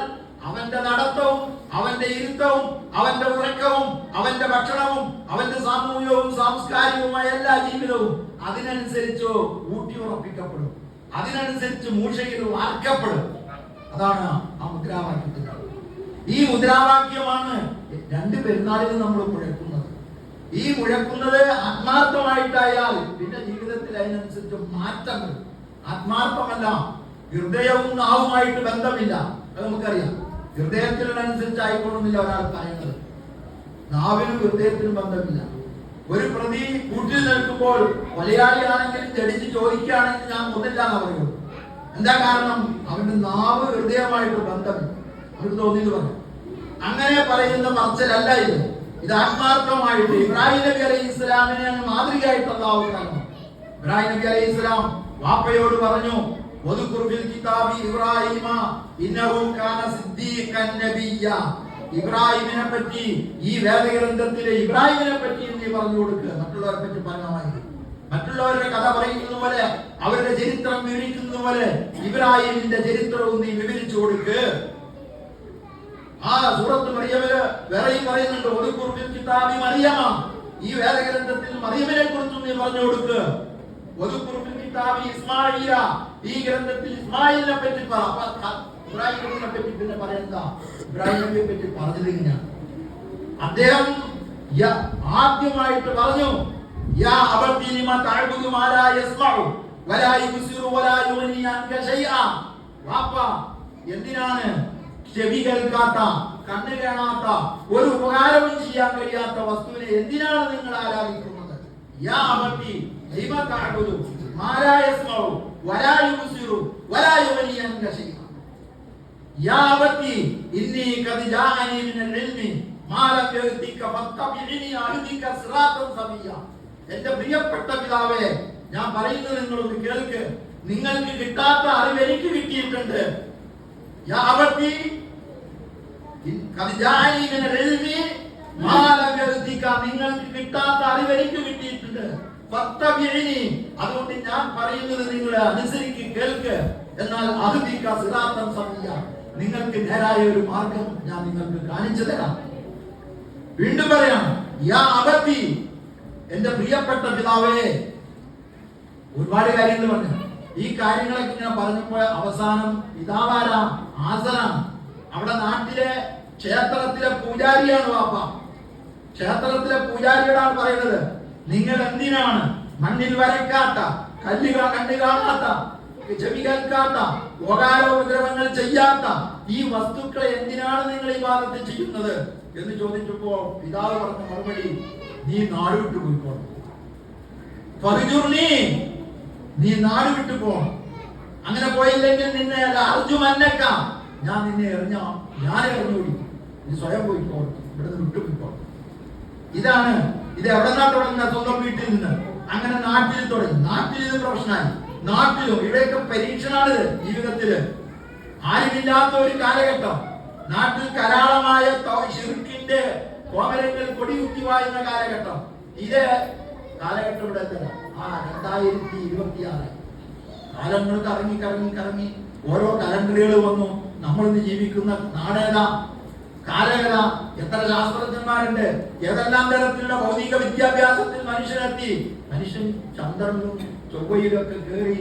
അവന്റെ നടത്തവും അവന്റെ ഇരുത്തവും അവന്റെ ഉറക്കവും അവന്റെ ഭക്ഷണവും അവന്റെ സാമൂഹികവും സാംസ്കാരികവുമായ എല്ലാ ജീവിതവും അതിനനുസരിച്ച് ഊട്ടിയുറപ്പിക്കപ്പെടും. അതിനനുസരിച്ച് മൂഷയിൽ വാർക്കപ്പെടും. അതാണ് ആ മുദ്രാവാക്യത്തിന്റെ. ഈ മുദ്രാവാക്യമാണ് രണ്ട് പെരുന്നാളിൽ നമ്മൾ മുഴക്കുന്നത്. ഈ മുഴക്കുന്നത് ആത്മാർത്ഥമായിട്ടായാൽ പിന്നെ ജീവിതത്തിൽ അതിനനുസരിച്ച് മാറ്റങ്ങൾ. ആത്മാർത്ഥമല്ല, ഹൃദയവും നാവുമായിട്ട് ബന്ധമില്ല, അത് നമുക്കറിയാം. ഹൃദയത്തിനനുസരിച്ച് ആയിക്കൊള്ളുന്നില്ല ഒരാൾ പറയുന്നത്. നാവിനും ഹൃദയത്തിനും ബന്ധമില്ല. ഒരു പ്രതി കൂട്ടിൽ നിൽക്കുമ്പോൾ മലയാളിയാണെങ്കിലും ജഡിച്ച് ചോദിക്കുകയാണെങ്കിൽ ഞാൻ ഒന്നില്ല എന്ന് പറയുള്ളൂ. എന്താ കാരണം? അവന്റെ നാവ് ഹൃദയമായിട്ട് ബന്ധമില്ല. അവർക്ക് തോന്നിയത് പറഞ്ഞു. അങ്ങനെ പറയുന്ന പറച്ചിലല്ല ഇത്. ഇത് ആത്മാർത്ഥമായിട്ട് ഇബ്രാഹിം നബി അലൈഹി ഇസ്ലാമിനെ മാതൃകയായിട്ട് അല്ലാഹു തആല ഇബ്രാഹിം നബി അലൈഹി ഇസ്ലാം വാപ്പയോട് പറഞ്ഞു, ഇബ്രാഹിമിനെ പറ്റി ഈ വേദഗ്രന്ഥത്തിലെ ഇബ്രാഹിമിനെ പറ്റി നീ പറഞ്ഞു കൊടുക്കുക. മറ്റുള്ളവരെ പറ്റി പറഞ്ഞാൽ മറ്റുള്ളവരുടെ കഥ പറയുന്നത് പോലെ അവരുടെ ചരിത്രം വിവരിക്കുന്നത് പോലെ ഇബ്രാഹിമിന്റെ ചരിത്രവും നീ വിവരിച്ചു കൊടുക്ക്. ആ സൂറത്ത് മറിയമില് വേറെയും പറയുന്നുണ്ട്, ഒതുക്കുർ ഫിൽ കിതാബി മറിയമ, ഈ വേദഗ്രന്ഥത്തിൽ മറിയമിനെ കുറിച്ച് നീ പറഞ്ഞു കൊടുക്കുക. ഒതുക്കുർ ഫിൽ കിതാബി ഇസ്മാഈല, ഈ ഗ്രന്ഥത്തിൽ ഇസ്മായിലിനെ പറ്റി പറ. ഇബ്രാഹിമിനെ പറ്റി പിന്നെ പറയണ്ട, ഇബ്രാഹിമിനെ പറ്റി പറഞ്ഞില്ല. അദ്ദേഹം ആദ്യമായിട്ട് പറഞ്ഞു, യാ അബതി ലിമ തഅബുദു മാ ലാ യസ്മഉ വലാ യുബ്സിറു വലാ യുഗ്നി അൻക ശൈഅ. വാപ്പ, എന്തിനാണ് ചെവി കേൾക്കാത്ത, കണ്ണ് കാണാത്ത, ഒരു ഉപകാരവും ചെയ്യാൻ കഴിയാത്ത വസ്തുവിനെ എന്തിനാണ് നിങ്ങൾ ആരാധിക്കുന്നത്? യാ അബതി ലിമ തഅബുദു മാ ലാ യസ്മഉ വലാ യുബ്സിറു വലാ യുഗ്നി അൻക ശൈഅ. യാ അബതി ഇന്നി ഖദ് ജാഅനി മിനൽ ഇൽമി മാ ലം യഅതിക ഫത്തബിഇനി അഹ്ദിക സിറാത്തൻ സവിയ്യ. എന്റെ പ്രിയപ്പെട്ട പിതാവേ, ഞാൻ പറയുന്നത് നിങ്ങളൊന്ന് കേൾക്ക്. നിങ്ങൾക്ക് കിട്ടാത്ത അറിവ് എനിക്ക് കിട്ടിയിട്ടുണ്ട്. യാ അബതി ഖദ് ജാഅനി മിനൽ ഇൽമി മാ ലം യഅതിക, നിങ്ങൾക്ക് കിട്ടാത്ത അറിവ് എനിക്ക് കിട്ടിയിട്ടുണ്ട്. ഫത്തബിഇനി, അതുകൊണ്ട് ഞാൻ പറയുന്നത് നിങ്ങൾ അനുസരിക്ക്, കേൾക്ക്. എന്നാൽ അഹ്ദിക സിറാത്തൻ സവിയ്യ, നിങ്ങൾക്ക് നേരായ ഒരു മാർഗം ഞാൻ നിങ്ങൾക്ക് കാണിച്ചു തരാം. വീണ്ടും പറയാം, യാ അബതി, എന്റെ പ്രിയപ്പെട്ട പിതാവേ. ഒരുപാട് കാര്യങ്ങൾ പറഞ്ഞു. ഈ കാര്യങ്ങളൊക്കെ ഇങ്ങനെ പറഞ്ഞപ്പോ അവസാനം പിതാവാരാ? ആസനാണ്. അവിടെ നാട്ടിലെ ക്ഷേത്രത്തിലെ പൂജാരിയാണ് വാപ്പ. ക്ഷേത്രത്തിലെ പൂജാരിയോടാണ് പറയുന്നത്, നിങ്ങൾ എന്തിനാണ് മണ്ണിൽ വരയ്ക്കാത്ത, കണ്ണ് കാണാത്ത, ചെവി കേൾക്കാത്ത, ഉപദ്രവങ്ങൾ ചെയ്യാത്ത ഈ വസ്തുക്കളെ എന്തിനാണ് നിങ്ങൾ ഇബാദത്ത് ചെയ്യുന്നത് എന്ന് ചോദിച്ചപ്പോ പിതാവ് പറഞ്ഞ മറുപടി, നീ നാട് വിട്ടു പോയിക്കോണം. നീ നാട് വിട്ടു പോകണം. അങ്ങനെ പോയില്ലെങ്കിൽ നിന്നെ അർജുമന്നക്ക, ഞാൻ നിന്നെ ഞാൻ എറിഞ്ഞോടി. നീ സ്വയം പോയിക്കോണം, ഇവിടെ നിന്ന് വിട്ടുപോയിക്കോണം. ഇത് എവിടെ നിന്നാ തുടങ്ങുന്ന? സ്വന്തം വീട്ടിൽ നിന്ന്. അങ്ങനെ നാട്ടിൽ തുടങ്ങി. നാട്ടിൽ ഇത് പ്രശ്നമായി. നാട്ടിലും ഇവിടെയൊക്കെ പരീക്ഷണാണ് ജീവിതത്തില്. ആരുമില്ലാത്ത ഒരു കാലഘട്ടം, നാട്ടിൽ കരാളമായ ശിർക്കിന്റെ കോമരങ്ങൾ കൊടികുത്തി വായുന്ന കാലഘട്ടം. ഇത് കാലഘട്ടം ഇവിടെ എത്തണം. 2026 കാലങ്ങൾ കറങ്ങി ഓരോ കലണ്ടറുകൾ വന്നു. നമ്മളിന്ന് ജീവിക്കുന്ന നാടേതാ, കാലേതാ, എത്ര ശാസ്ത്രജ്ഞന്മാരുണ്ട്, ഏതെല്ലാം തരത്തിലുള്ള ഭൗതിക വിദ്യാഭ്യാസത്തിൽ മനുഷ്യനെത്തി. മനുഷ്യൻ ചന്ദ്രനിലും ചൊവ്വയിലൊക്കെ കയറി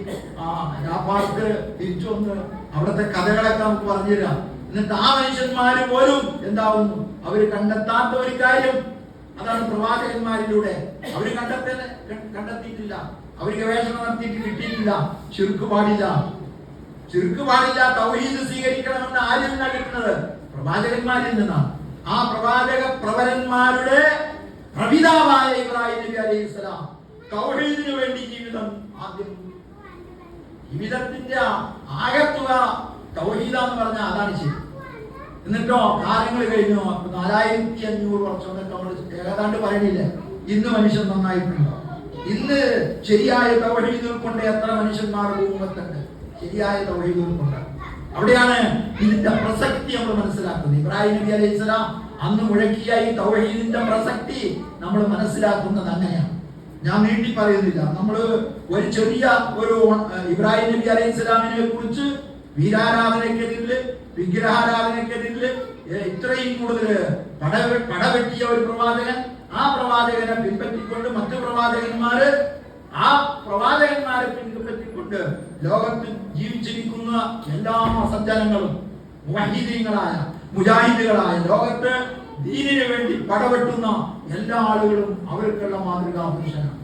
രാപ്പാർക്ക് തിരിച്ചു വന്ന് അവിടുത്തെ കഥകളൊക്കെ നമുക്ക് പറഞ്ഞുതരാം. എന്നിട്ട് ആ മനുഷ്യന്മാര് പോലും എന്താവുന്നു? അവര് കണ്ടെത്താത്ത ഒരു കാര്യം, അതാണ് പ്രവാചകന്മാരിലൂടെ അവര് കണ്ടെത്തിയിട്ടില്ല. അവർ ഗവേഷണം നടത്തിയിട്ട് കിട്ടിയിട്ടില്ല. ശിർക്ക് പാടില്ല, തൗഹീദ് സ്വീകരിക്കണമെന്ന് ആരിൽ നിന്നാണ് കിട്ടുന്നത്? പ്രവാചകന്മാരിൽ നിന്നാണ്. ആ പ്രവാചക പ്രവരന്മാരുടെ പ്രപിതാവായ ഇബ്രാഹിം നബി അലൈഹിസ്സലാം തൗഹീദിനു വേണ്ടി ജീവിതത്തിന്റെ ആകത്തുക തൗഹീദാന്ന് പറഞ്ഞാൽ അതാണ് ശരി. എന്നിട്ടോ കാലങ്ങൾ കഴിഞ്ഞു. 4500 വർഷം നമ്മൾ ഏതാണ്ട് പറയണില്ലേ? ഇന്ന് മനുഷ്യൻ നന്നായിട്ടുണ്ട്. ഇന്ന് ശരിയായ തൗഹീദ് കൊണ്ട് എത്ര മനുഷ്യന്മാർ ഭൂമുഖത്തുണ്ട്? ശരിയായ തൗഹീദ് കൊണ്ട്. അവിടെയാണ് ഇതിന്റെ പ്രസക്തി നമ്മൾ മനസ്സിലാക്കുന്നത്. ഇബ്രാഹിം നബി അലൈഹിസ്സലാം അന്ന് മുഴക്കിയ ഈ തൗഹീദിന്റെ പ്രസക്തി നമ്മൾ മനസ്സിലാക്കുന്നത് അങ്ങനെയാണ്. ഞാൻ നീട്ടി പറയുന്നില്ല. നമ്മൾ ഒരു ചെറിയ ഇബ്രാഹിം നബി അലൈഹിസ്സലാമിനെ കുറിച്ച് വീരാരാധനക്കെതിരില്, വിഗ്രഹാരാധനക്കെതിരില് ഇത്രയും കൂടുതൽ പടവെട്ടിയ ഒരു പ്രവാചകൻ, ആ പ്രവാചകനെ പിൻപറ്റിക്കൊണ്ട് മറ്റു പ്രവാചകന്മാരെ പിൻപറ്റിക്കൊണ്ട് ലോകത്ത് ജീവിച്ചിരിക്കുന്ന എല്ലാ സജ്ജനങ്ങളും മുജാഹിദുകളായ ലോകത്ത് ദീനിനു വേണ്ടി പടവെട്ടുന്ന എല്ലാ ആളുകളും അവർക്കുള്ള മാതൃകാ പുരുഷനാണ്.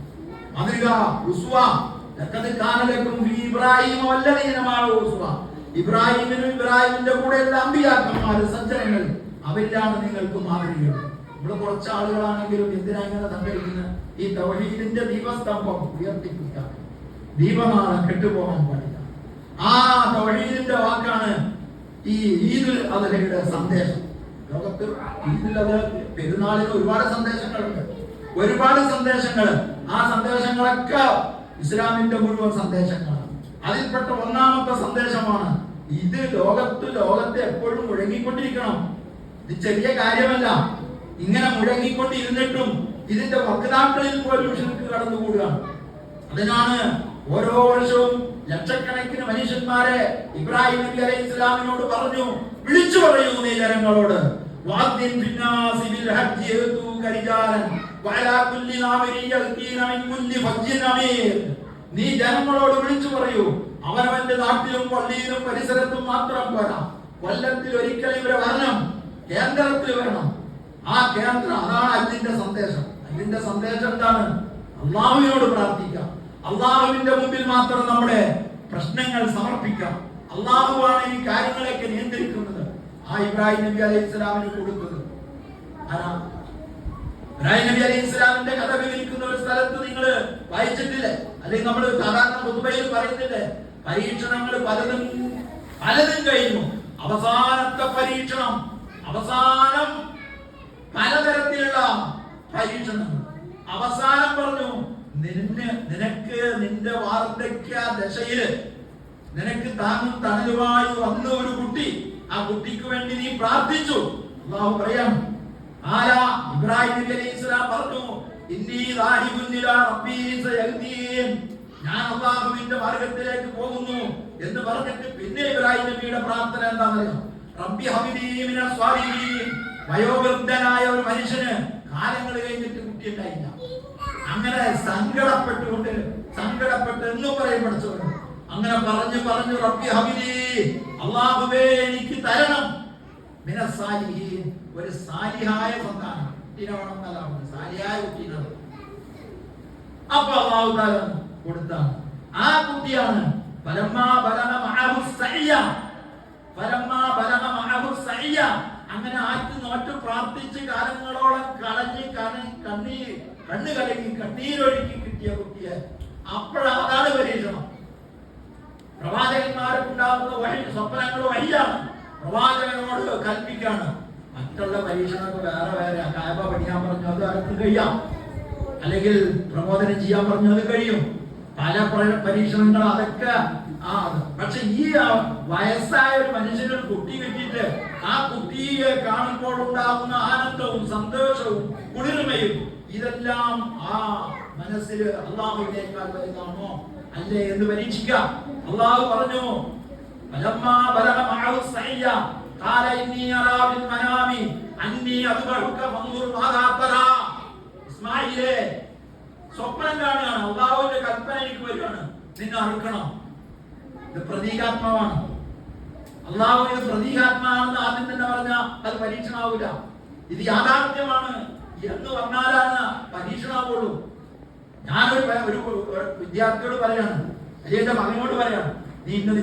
മാതൃകാ ഇബ്രാഹിമിനും ഇബ്രാഹിമിന്റെ കൂടെയുള്ള അമ്പിയാക്കന്മാര്, സജ്ജനങ്ങൾ, അവരിലാണ് നിങ്ങൾക്ക് മാതൃകകൾ. ഇവിടെ കുറച്ച് ആളുകളാണെങ്കിലും എന്തിനാ ഇങ്ങനെ സംഭവിക്കുന്നത്? ഈ തൗഹീദിന്റെ ദീപസ്തംഭം ഉയർത്തിപ്പിടിക്കാൻ, ദീപനാളം കെട്ടുപോകാൻ പാടില്ല. ആ തൗഹീദിന്റെ വാക്കാണ് ഈ ഈദുൽ അദ്ഹയുടെ സന്ദേശം. ലോകത്ത് ഈദുൽ അദ്ഹ പെരുന്നാളിന് ഒരുപാട് സന്ദേശങ്ങളുണ്ട്, ആ സന്ദേശങ്ങളൊക്കെ ഇസ്ലാമിന്റെ മുഴുവൻ സന്ദേശങ്ങളാണ്. അതിൽപ്പെട്ട ഒന്നാമത്തെ സന്ദേശമാണ് ഇത് ലോകത്തെ എപ്പോഴും മുഴങ്ങിക്കൊണ്ടിരിക്കണം. ഇത് ചെറിയ കാര്യമല്ല. ഇങ്ങനെ മുഴങ്ങിക്കൊണ്ടിരുന്നിട്ടും ഇതിന്റെ വക്താക്കളിൽ പോലും ശിർക്ക് കടന്നുകൂടുകയാണ്. അതിനാണ് ഓരോ വർഷവും ലക്ഷക്കണക്കിന് മനുഷ്യന്മാരെ ഇബ്രാഹിം നബി അലൈഹി ഇസ്ലാമിനോട് പറഞ്ഞു, വിളിച്ചു പറയൂ നീ ജനങ്ങളോട്, വാദ്ദിൻ ഫിന്നാസി ബിൽ ഹജ്ജി യഅതൂക റിജാലൻ വഅലാ കുല്ലി നാമിരി യൽഖീന മിൻ കുല്ലി ഫജ്ജിൻ അമീർ. നീ ജനങ്ങളോട് വിളിച്ചു പറയൂ, അവനവന്റെ നാട്ടിലും പള്ളിയിലും പരിസരത്തും മാത്രം പോരാ, കൊല്ലത്തിൽ ഒരിക്കൽ ഇവരെ വരണം, കേന്ദ്രത്തിൽ വരണം. ആ കേന്ദ്രം, അതാണ് ഹജ്ജിന്റെ സന്ദേശം. ഹജ്ജിന്റെ സന്ദേശം എന്താണ്? അള്ളാഹുവിനോട് പ്രാർത്ഥിക്കാം, അള്ളാഹുവിന്റെ മുമ്പിൽ മാത്രം നമ്മുടെ പ്രശ്നങ്ങൾ സമർപ്പിക്കാം. അള്ളാഹുവാണ് ഈ കാര്യങ്ങളൊക്കെ നിയന്ത്രിക്കുന്നത്. ആ ഇബ്രാഹിം നബി അലൈഹി ഇസ്ലാമിന് കൊടുത്തത് ആരാ? ഇബ്രാഹിം നബി അലൈഹി ഇസ്ലാമിന്റെ കഥ വിവരിക്കുന്ന ഒരു സ്ഥലത്ത് നിങ്ങൾ വായിച്ചിട്ടില്ലേ? അല്ലെങ്കിൽ നമ്മൾ സാധാരണ ഖുതുബയിൽ പറയുന്നില്ലേ? പരീക്ഷണങ്ങൾ പലതും കഴിഞ്ഞു, അവസാനത്തെ പരീക്ഷണം, അവസാനം പലതരത്തിലുള്ള പരീക്ഷണങ്ങൾ. അവസാനം പറഞ്ഞു, നിനക്ക് നിന്റെ വാർദ്ധക്യ ദശയില് നിനക്ക് താങ്ങും തണലുമായി വന്ന ഒരു കുട്ടി, ആ കുട്ടിക്ക് വേണ്ടി നീ പ്രാർത്ഥിച്ചു. അല്ലാഹു പറയാം, ആരാ? ഇബ്രാഹിം നബി അലൈഹി ഇസ്ലാം പറഞ്ഞു, ഇന്നി ദാഹിബുൻ ഇലാ റബ്ബി സയഹ്ദീൻ, ഞാൻ അല്ലാഹുവിന്റെ മാർഗ്ഗത്തിലേക്ക് പോകുന്നു എന്ന് പറഞ്ഞിട്ട് പിന്നെ ഇബ്രാഹിം നബിയുടെ പ്രാർത്ഥന എന്താണെന്നറിയോ? റബ്ബി ഹബ്ലി മിനസ് സ്വാലിഹീൻ. വയോവൃദ്ധനായ ഒരു മനുഷ്യന് കാലങ്ങൾ കഴിഞ്ഞിട്ട് കുട്ടിയുണ്ടായില്ല. അങ്ങനെ സങ്കടപ്പെട്ട് എന്നും പറയും പഠിച്ചവർ. അങ്ങനെ പറഞ്ഞു റബ്ബി ഹബ്ലി, അല്ലാഹുവേ എനിക്ക് തരണം, മിനസ് സാലിഹീൻ, ഒരു സാലിഹായ സന്താനം, കുട്ടീനെ വേണമെന്നല്ല, സാലിഹായ കുട്ടീനെ. അപ്പൊ അല്ലാഹു തആല കൊടുത്താണ്. ആ കുട്ടിയാണ് ഫലമ്മാ ബലഗ മഅഹു സഅയ. അങ്ങനെ ആറ്റ് നോറ്റ് പ്രാർത്ഥിച്ച് കാലങ്ങളോളം കണ്ണ് കലങ്ങി കണ്ണീരൊഴുക്കി കിട്ടിയ കുട്ടിയെ. അതാണ് പരീക്ഷണം. പ്രവാചകന്മാർക്കുണ്ടാകുന്ന സ്വപ്നങ്ങൾ വഴിയാണ്, പ്രവാചകനോട് കൽപ്പിക്കാണ്. മറ്റുള്ള പരീക്ഷണങ്ങൾ വേറെ കായബ പഠിക്കാൻ പറഞ്ഞു, അത് അടുത്ത് കഴിയാം. അല്ലെങ്കിൽ പ്രബോധനം ചെയ്യാൻ പറഞ്ഞു, അത് കഴിയും. പല പരീക്ഷണങ്ങൾ അതൊക്കെ. പക്ഷെ ഈ വയസ്സായ ഒരു മനുഷ്യന് കുട്ടി കിട്ടിയിട്ട് ആ കുട്ടിയെ കാണുമ്പോൾ ഉണ്ടാകുന്ന ആനന്ദവും സന്തോഷവും കുളിർമയും ഇതെല്ലാം ആ മനസ്സിൽ അള്ളാഹുവിനേക്കാൾ വലുതാണോ അല്ലേ എന്ന് പരീക്ഷിക്കാം. അള്ളാഹു പറഞ്ഞു, ഫലമ്മാ ബലഗ മഅഹു സഅയ ഖാല ഇന്നി അറാ ഫിൽ മനാമി അന്നി അദ്ബഹുക ഫൻദുർ മാദാ തറാ. ഇസ്മാഈലേ, സ്വപ്നം കാണുകയാണ്, അള്ളാഹുവിന്റെ കൽപ്പന എനിക്ക് വരികയാണ്, നിന്നെ അറുക്കണം. ഇത് പ്രതീകാത്മകമാണ്. അള്ളാഹു ഇത് പ്രതീകാത്മകമാണെന്ന് ആദ്യം തന്നെ പറഞ്ഞാൽ അത് പരീക്ഷണമാവില്ല. ഇത് യാഥാർത്ഥ്യമാണ് എന്ന് പറഞ്ഞാലാണ് പരീക്ഷണമാവുള്ളൂ. ഞാനൊരു വിദ്യാർത്ഥിയോട് പറയാണ്, അല്ലെങ്കിൽ എന്റെ മകനോട് പറയാണ്, നീ ഇന്നത്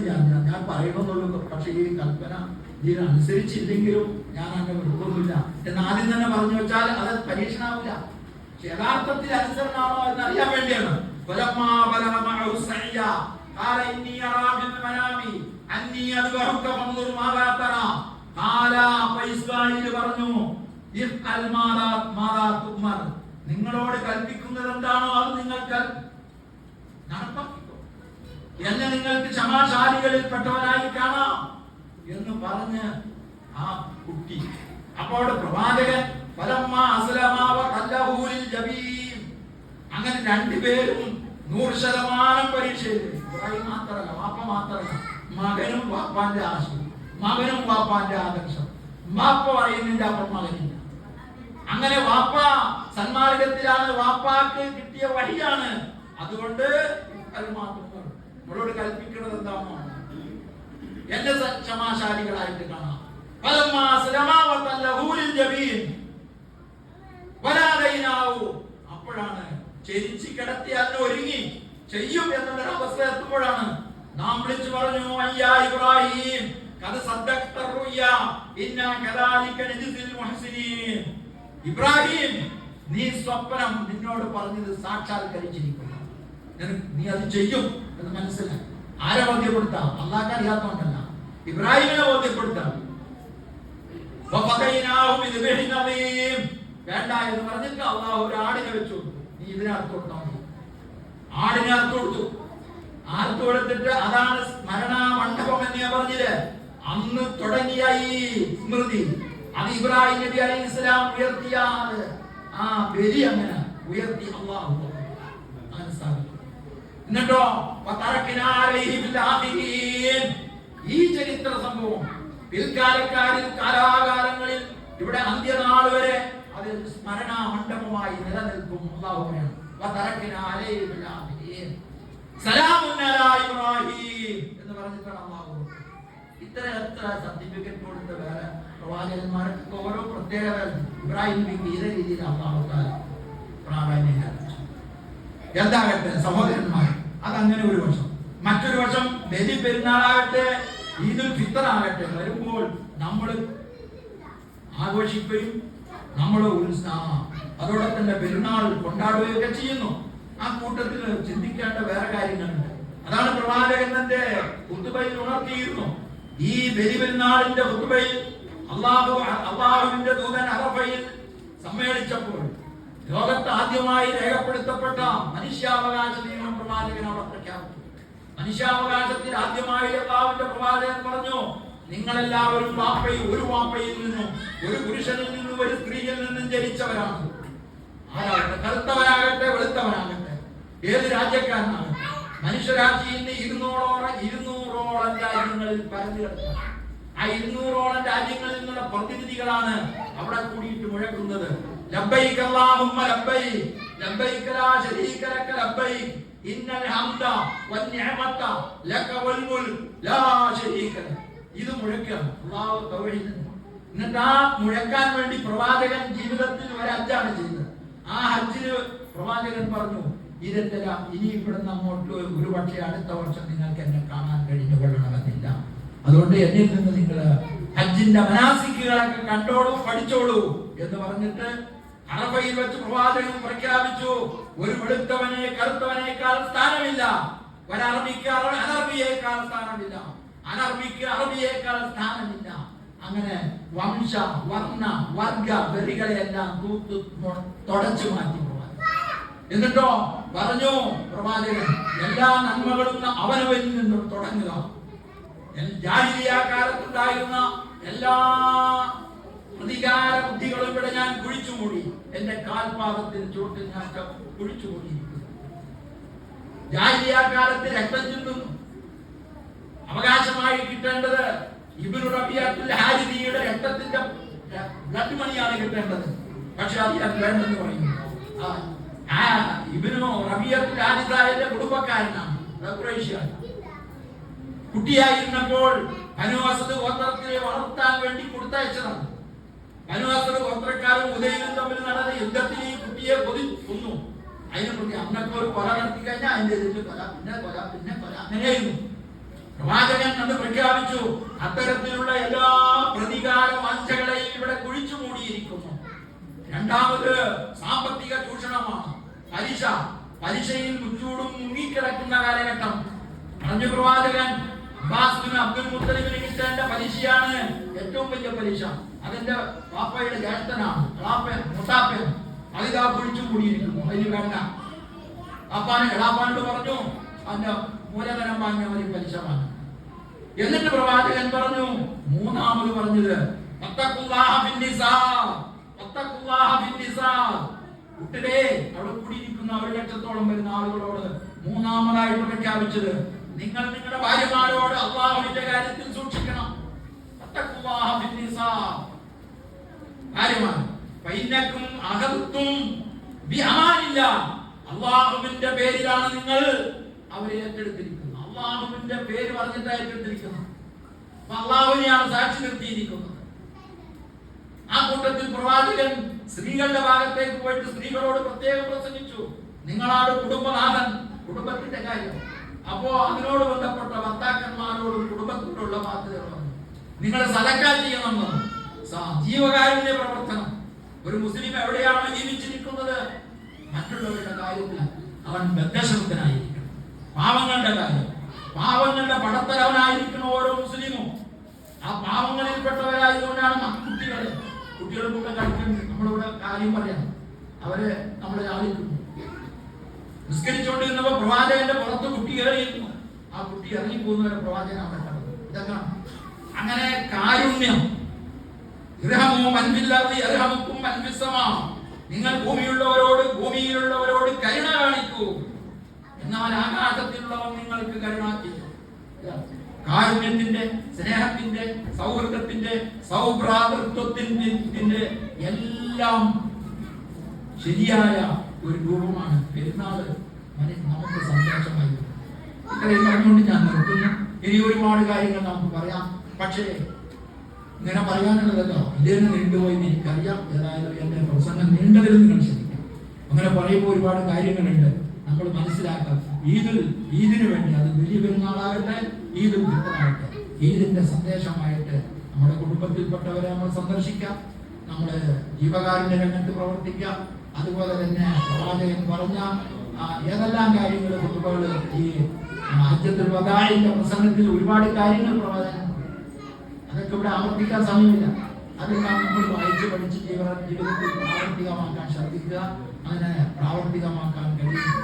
ഞാൻ പറയണമെന്നുള്ളൂ, പക്ഷെ ഈ കൽപ്പന ഇതിനനുസരിച്ചില്ലെങ്കിലും ഞാൻ അങ്ങനെ വിടുന്നില്ല എന്ന് ആദ്യം തന്നെ പറഞ്ഞു വെച്ചാൽ അത് പരീക്ഷണമാവില്ല. യഥാർത്ഥത്തിൽ അനുസരണമാണോ എന്ന് അറിയാൻ വേണ്ടിയാണ്. നിങ്ങളോട് കൽപ്പിക്കുന്നത് എന്താണോ അത് നിങ്ങൾക്ക് നടപ്പാക്കിക്കോ, എന്നെ നിങ്ങൾക്ക് ക്ഷമാശാലികളിൽ പെട്ടവനായി കാണാം എന്ന് പറഞ്ഞ് ആ കുട്ടി. അപ്പോൾ പ്രവാചകൻ അങ്ങനെ രണ്ടുപേരും 100% പരീക്ഷയിൽ. മാത്രമല്ല, വാപ്പ മാത്രമല്ല, മകനും വാപ്പാന്റെ ആശയം, മകനും വാപ്പാന്റെ ആദർശം. വാപ്പ പറയുന്നതിന്റെ അപ്പുറം മകനില്ല. അങ്ങനെ വാപ്പ സന്മാർഗത്തിലാണ്, വാപ്പാക്ക് കിട്ടിയ വഴിയാണ്. അതുകൊണ്ട് നമ്മളോട് കൽപ്പിക്കുന്നത് എന്താണോ എന്നെ ക്ഷമാശാലികളായിട്ട് കാണാം. അപ്പോഴാണ് ചെരിച്ച് കിടത്തി അതിന് ഒരുങ്ങി ചെയ്യും എന്നുള്ളൊരു അവസ്ഥ എത്തുമ്പോഴാണ് നാം വിളിച്ചു പറഞ്ഞു, അയ്യാ ഇബ്രാഹിം, ഇബ്രാഹിം, നീ സ്വപ്നം നിന്നോട് പറഞ്ഞത് സാക്ഷാത്കരിച്ചിരിക്കുന്നു, നീ അത് ചെയ്യും എന്ന് മനസ്സിലായി. ആരെ ബോധ്യപ്പെടുത്താം? അള്ളാഹ്ക്ക് അറിയാത്തതുകൊണ്ടല്ല, ഇബ്രാഹിമിനെ ബോധ്യപ്പെടുത്താം. വേണ്ട എന്ന് പറഞ്ഞിട്ട് അള്ളാഹു ഒരു ആടിനെ വെച്ചു കൊടുത്തു. നീ ഇതിനെ അർത്ഥം കൊടുത്താൽ മതി. ആടിനെ അർത്ഥം കൊടുത്തു. അർത്ഥം കൊടുത്തിട്ട് അതാണ് സ്മരണാമണ്ഡപം എന്ന് ഞാൻ പറഞ്ഞില്ലേ, അന്ന് തുടങ്ങിയ ഈ സ്മൃതി അത് ഇബ്രാഹിം നബി അലൈഹി ഇസ്ലാം ഉയർത്തിയ ആ ബലി അങ്ങനെ ഉയർത്തി അള്ളാഹു അങ്ങനെ സ്ഥാപിച്ചു. എന്നിട്ടോ ഈ ചരിത്ര സംഭവം പിൽക്കാലക്കാരിൽ കാലാകാലങ്ങളിൽ ഇവിടെ അന്ത്യനാൾ വരെ അത് സ്മരണാ മണ്ഡപമായി നിലനിൽക്കും. അല്ലാഹുവിനാണ് എന്ന് പറഞ്ഞിട്ടാണ് അല്ലാഹു ഇത്ര സർട്ടിഫിക്കറ്റ് കൊടുത്ത വേറെ പ്രവാചകന്മാർക്ക് ഓരോ പ്രത്യേകത. ഇബ്രാഹിം നബിക്ക് ഇതേ രീതിയിൽ അല്ലാഹു പ്രാധാന്യം. എന്താകട്ടെ സഹോദരന്മാർ, അതങ്ങനെ ഒരു വശം. മറ്റൊരു വശം ബലി പെരുന്നാളാകട്ടെ ഈദുൽ ഫിത്തർ ആകട്ടെ വരുമ്പോൾ നമ്മൾ ആഘോഷിക്കുകയും നമ്മൾ അതോടെ തന്നെ പെരുന്നാൾ കൊണ്ടാടുകയൊക്കെ ചെയ്യുന്നു. ആ കൂട്ടത്തിൽ ചിന്തിക്കേണ്ട വേറെ കാര്യങ്ങളുണ്ട്. അതാണ് പ്രവാചകൻ തന്റെ ഖുതുബയിൽ ഉണർത്തിയിരുന്നു. ഈ ബലി പെരുന്നാളിന്റെ ഖുതുബയിൽ അള്ളാഹുവിന്റെ ദൂതൻ അറഫയിൽ സമ്മേളിച്ചപ്പോൾ ലോകത്ത് ആദ്യമായി രേഖപ്പെടുത്തപ്പെട്ട മനുഷ്യാവകാശ നിയമം പ്രവാചകൻ അവിടെ പ്രഖ്യാപിച്ചു. മനുഷ്യാവകാശത്തിൽ ആദ്യമായി അള്ളാഹുവിന്റെ പ്രവാചകൻ പറഞ്ഞു, നിങ്ങളെല്ലാവരും ഒരു വാപ്പയിൽ നിന്നും ഒരു പുരുഷനിൽ നിന്നും ഒരു സ്ത്രീയിൽ നിന്നും ജനിച്ചവരാണ്. ആരാകട്ടെ, കറുത്തവനാകട്ടെ വെളുത്തവനാകട്ടെ, ഏത് രാജ്യക്കാരനാകട്ടെ, മനുഷ്യരാശിയിൽ 200ഓളം രാജ്യങ്ങളിൽ പരന്നു കിടക്കുക. ആ 200ഓളം രാജ്യങ്ങളിൽ നിന്നുള്ള പ്രതിനിധികളാണ് അവിടെ കൂടിയിട്ട് മുഴക്കുന്നത്. ലബ്ബൈക അല്ലാഹുമ്മ ലബ്ബൈക് ലബ്ബൈക ലാ ശരീക ലക ലബ്ബൈക് ഇന്നൽ ഹംദ വന്നിഅമത ലക വൽ മുൽക് ലാ ശരീക ലക. ഇത് മുഴക്കാണ് അല്ലാഹു തൗഹീദ്. എന്നിട്ട് ആ മുഴക്കാൻ വേണ്ടി പ്രവാചകൻ ജീവിതത്തിൽ ഒരു ഹജ്ജാണ് ചെയ്തത്. ആ ഹജ്ജിന് പ്രവാചകൻ പറഞ്ഞു, ഇതെല്ലാം ഇനി ഇവിടുന്ന് അങ്ങോട്ട് ഒരു പക്ഷേ അടുത്ത വർഷം നിങ്ങൾക്ക് എന്നെ കാണാൻ കഴിഞ്ഞു കൊള്ളണമെന്നില്ല. അതുകൊണ്ട് എന്നിൽ നിന്ന് നിങ്ങൾ ഹജ്ജിന്റെ മനാസിക്കുകളൊക്കെ കണ്ടോളൂ, പഠിച്ചോളൂ എന്ന് പറഞ്ഞിട്ട് അറഫയിൽ വെച്ച് പ്രവാചകൻ പ്രഖ്യാപിച്ചു, ഒരു വെളുത്തവനെ കറുത്തവനേക്കാൾ സ്ഥാനമില്ല, ഒരറബിക്ക് അനർബിയേക്കാൾ സ്ഥാനമില്ല, അനർബിക്ക് അറബിയേക്കാൾ സ്ഥാനമില്ല. അങ്ങനെ വംശ വർണ്ണ വർഗ വെറികളെല്ലാം തുടച്ചു മാറ്റി പ്രവാചകൻ. എന്നിട്ടോ പറഞ്ഞു പ്രവാചകൻ, എല്ലാ നന്മകളും അവനവനിൽ നിന്നും തുടങ്ങുക. ജാഹിലിയ്യ കാലത്തുണ്ടായിരുന്ന എല്ലാ പ്രതികാര ബുദ്ധികളും ഇവിടെ ഞാൻ കുഴിച്ചുമൂടി, എന്റെ കാൽപാദത്തിന് ചുവട്ടിൽ ഞാൻ കുഴിച്ചുമൂടിയിരിക്കുന്നു. ജാഹിലിയ്യ കാലത്ത് രക്തം ചിന്തുന്നു. അവകാശമായി കിട്ടേണ്ടത് ഇബ്നു റബീഅത്തുൽ ഹാരിദിയുടെ രക്തത്തിന്റെ ബ്ലഡ് മണിയാണ് കിട്ടേണ്ടത്. പക്ഷെ അത് ഞാൻ വേണ്ടെന്ന് പറയുന്നു. ഇബ്നു റബീഅത്തുൽ ഹാരിദിയുടെ കുടുംബക്കാരനാണ്, ഖുറൈശിയാണ്. കുട്ടിയായിരുന്നപ്പോൾ ബനൂ അസ്ദ് ഗോത്രത്തിനെ വളർത്താൻ വേണ്ടി കൊടുത്തയച്ചതാണ്. ബനൂ അസ്ദ് ഗോത്രക്കാരും ഉദയനും തമ്മിൽ നടന്ന യുദ്ധത്തിൽ ഈ കുട്ടിയെ കൊന്നു. അതിനെ പ്രതി അന്നൊക്കെ ഒരു കൊല നടത്തി കഴിഞ്ഞാൽ അതിന്റെ എതിർത്ത് കൊല, പിന്നെ കൊല, പിന്നെ കൊല, അങ്ങനെയായിരുന്നു. പ്രവാചകൻ അത് പ്രഖ്യാപിച്ചു, അത്തരത്തിലുള്ള എല്ലാ പ്രതികാര വാഞ്ചകളെയും ഇവിടെ കുഴിച്ചു മൂടിയിരിക്കുന്നു. രണ്ടാമത് സാമ്പത്തിക ചൂഷണമാണ്, പലിശ. പലിശയിൽ മുച്ചൂടും മുങ്ങിക്കിടക്കുന്ന കാലഘട്ടം. പറഞ്ഞു പ്രവാചകൻ, അബ്ബാസ് ബിൻ അബ്ദുൽ മുത്തലിബിന് കിട്ടേണ്ട പലിശയാണ് ഏറ്റവും വലിയ പലിശ. അതിന്റെ വാപ്പയുടെ ജ്യേഷ്ഠനാണ്, മുത്താപ്പൻ. അതിതാ കുഴിച്ചു കൂടിയിരിക്കുന്നു, അതിന് വേണ്ട. എളാപ്പാനോട് പറഞ്ഞു, അതിന്റെ മൂലധനം വാങ്ങിയ മതി, പലിശ വാങ്ങി. എന്നിട്ട് പ്രവാചകൻ പറഞ്ഞു, മൂന്നാമത് പറഞ്ഞത് കുട്ടികളെ, അവിടെ കൂടിയിരിക്കുന്ന 1 ലക്ഷത്തോളം വരുന്ന ആളുകളോട് മൂന്നാമതായിട്ട് പ്രഖ്യാപിച്ചത്, നിങ്ങൾ നിങ്ങളുടെ ഭാര്യമാരോട് അല്ലാഹുവിന്റെ കാര്യത്തിൽ സൂക്ഷിക്കണം. അല്ലാഹുവിന്റെ പേരിലാണ് നിങ്ങൾ അവരെ ഏറ്റെടുത്തിരിക്കുന്നത്. അല്ലാഹുവിന്റെ പേര് പറഞ്ഞിട്ട് ഏറ്റെടുത്തിരിക്കുന്നത്. അല്ലാഹുവിനെയാണ് സാക്ഷി നിർത്തിയിരിക്കുന്നത്. ആ കൂട്ടത്തിൽ പ്രവാചകൻ സ്ത്രീകളുടെ ഭാഗത്തേക്ക് പോയിട്ട് സ്ത്രീകളോട് പ്രത്യേകം പ്രസംഗിച്ചു, നിങ്ങളാണ് കുടുംബനാഥൻ, കുടുംബത്തിന്റെ കാര്യം. അപ്പോ അതിനോട് ബന്ധപ്പെട്ട ഭർത്താക്കന്മാരോടും കുടുംബത്തോടുള്ള ബാധ്യതകളാണ്. നിങ്ങൾ സദക്കാ ചെയ്യണമെന്ന്. ജീവകാരുണ്യ പ്രവർത്തനം. ഒരു മുസ്ലിം എവിടെയാണോ ജീവിച്ചിരിക്കുന്നത്, മറ്റുള്ളവരുടെ കാര്യത്തിൽ അവൻ ബദ്ധശ്രദ്ധനായിരിക്കണം. പാവങ്ങളുടെ കാര്യം, പാവങ്ങളുടെ പടത്തലവനായിരിക്കണം ഓരോ മുസ്ലിമും. ആ പാവങ്ങളിൽപ്പെട്ടവരായതുകൊണ്ടാണ് കുട്ടികൾ കൂടെ കളിക്കുന്നത്. നമ്മളിവിടെ കാര്യം പറയാം, അവരെ നമ്മളെ ആളിക്കുന്നു. നിസ്കരിച്ചുകൊണ്ടിരുന്നപ്പോ പ്രവാചകന്റെ പുറത്ത് കുട്ടി കയറിയിരുന്നു. ആ കുട്ടി ഇറങ്ങിപ്പോകുന്നവരെ പ്രവാചകൻ അവിടെ കണ്ടത്. ഇതൊക്കെ അങ്ങനെ കാരുണ്യം. നിങ്ങൾ ഭൂമിയുള്ളവരോട് ഭൂമിയിലുള്ളവരോട് കരുണ കാണിക്കൂ എന്നാൽ ആകാശത്തിലുള്ളവൻ നിങ്ങൾക്ക് കരുണ ചെയ്യും. കാരുണ്യത്തിന്റെ, സ്നേഹത്തിന്റെ, സൗഹൃദത്തിന്റെ, സൗഭ്രാതൃത്വത്തിന്റെ എല്ലാം ശരിയായ ഒരു രൂപമാണ് പെരുന്നാള്. നമുക്ക് സന്തോഷമായി. ഇത്രയും പറഞ്ഞുകൊണ്ട് ഞാൻ നിർത്തുന്നു. ഇനി ഒരുപാട് കാര്യങ്ങൾ നമുക്ക് പറയാം. പക്ഷേ ഇങ്ങനെ പറയാനുള്ളതല്ലോ, ഇതിന് നീണ്ടുപോയി എനിക്കറിയാം. ഏതായാലും എന്റെ പ്രസംഗം നീണ്ടതിൽ നിങ്ങൾ ക്ഷമിക്കാം. അങ്ങനെ പറയുമ്പോൾ ഒരുപാട് കാര്യങ്ങളുണ്ട് നമ്മൾ മനസ്സിലാക്കാം. ഈദിന് വേണ്ടി, അത് വലിയ പെരുന്നാളാകട്ടെ, ഈദുൽ ഫിത്തറാകട്ടെ, ഈദിന്റെ സന്ദേശമായിട്ട് നമ്മുടെ കുടുംബത്തിൽപ്പെട്ടവരെ നമ്മൾ സന്ദർശിക്കാം. നമ്മൾ ജീവകാരുണ്യ രംഗത്ത് പ്രവർത്തിക്കാം. അതുപോലെ തന്നെ പ്രവാചകൻ പറഞ്ഞ ഏതെല്ലാം കാര്യങ്ങൾ, കുത്തുബകൾ, ഈ ഹജ്ജത്തുൽ വദാഇന്റെ പ്രസംഗത്തിൽ ഒരുപാട് കാര്യങ്ങൾ പ്രവാചകൻ, അതൊക്കെ ഇവിടെ ആവർത്തിക്കാൻ സമയമില്ല. അതെല്ലാം നമ്മൾ വായിച്ച് പഠിച്ച് ജീവിതത്തിൽ പ്രാവർത്തികമാക്കാൻ ശ്രദ്ധിക്കുക. അങ്ങനെ പ്രാവർത്തികമാക്കാൻ കഴിയും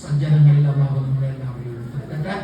സജ്ജനങ്ങളിൽ അല്ലാതെ നമ്മളെല്ലാവരും ഉൾപ്പെടുത്തട്ടെ.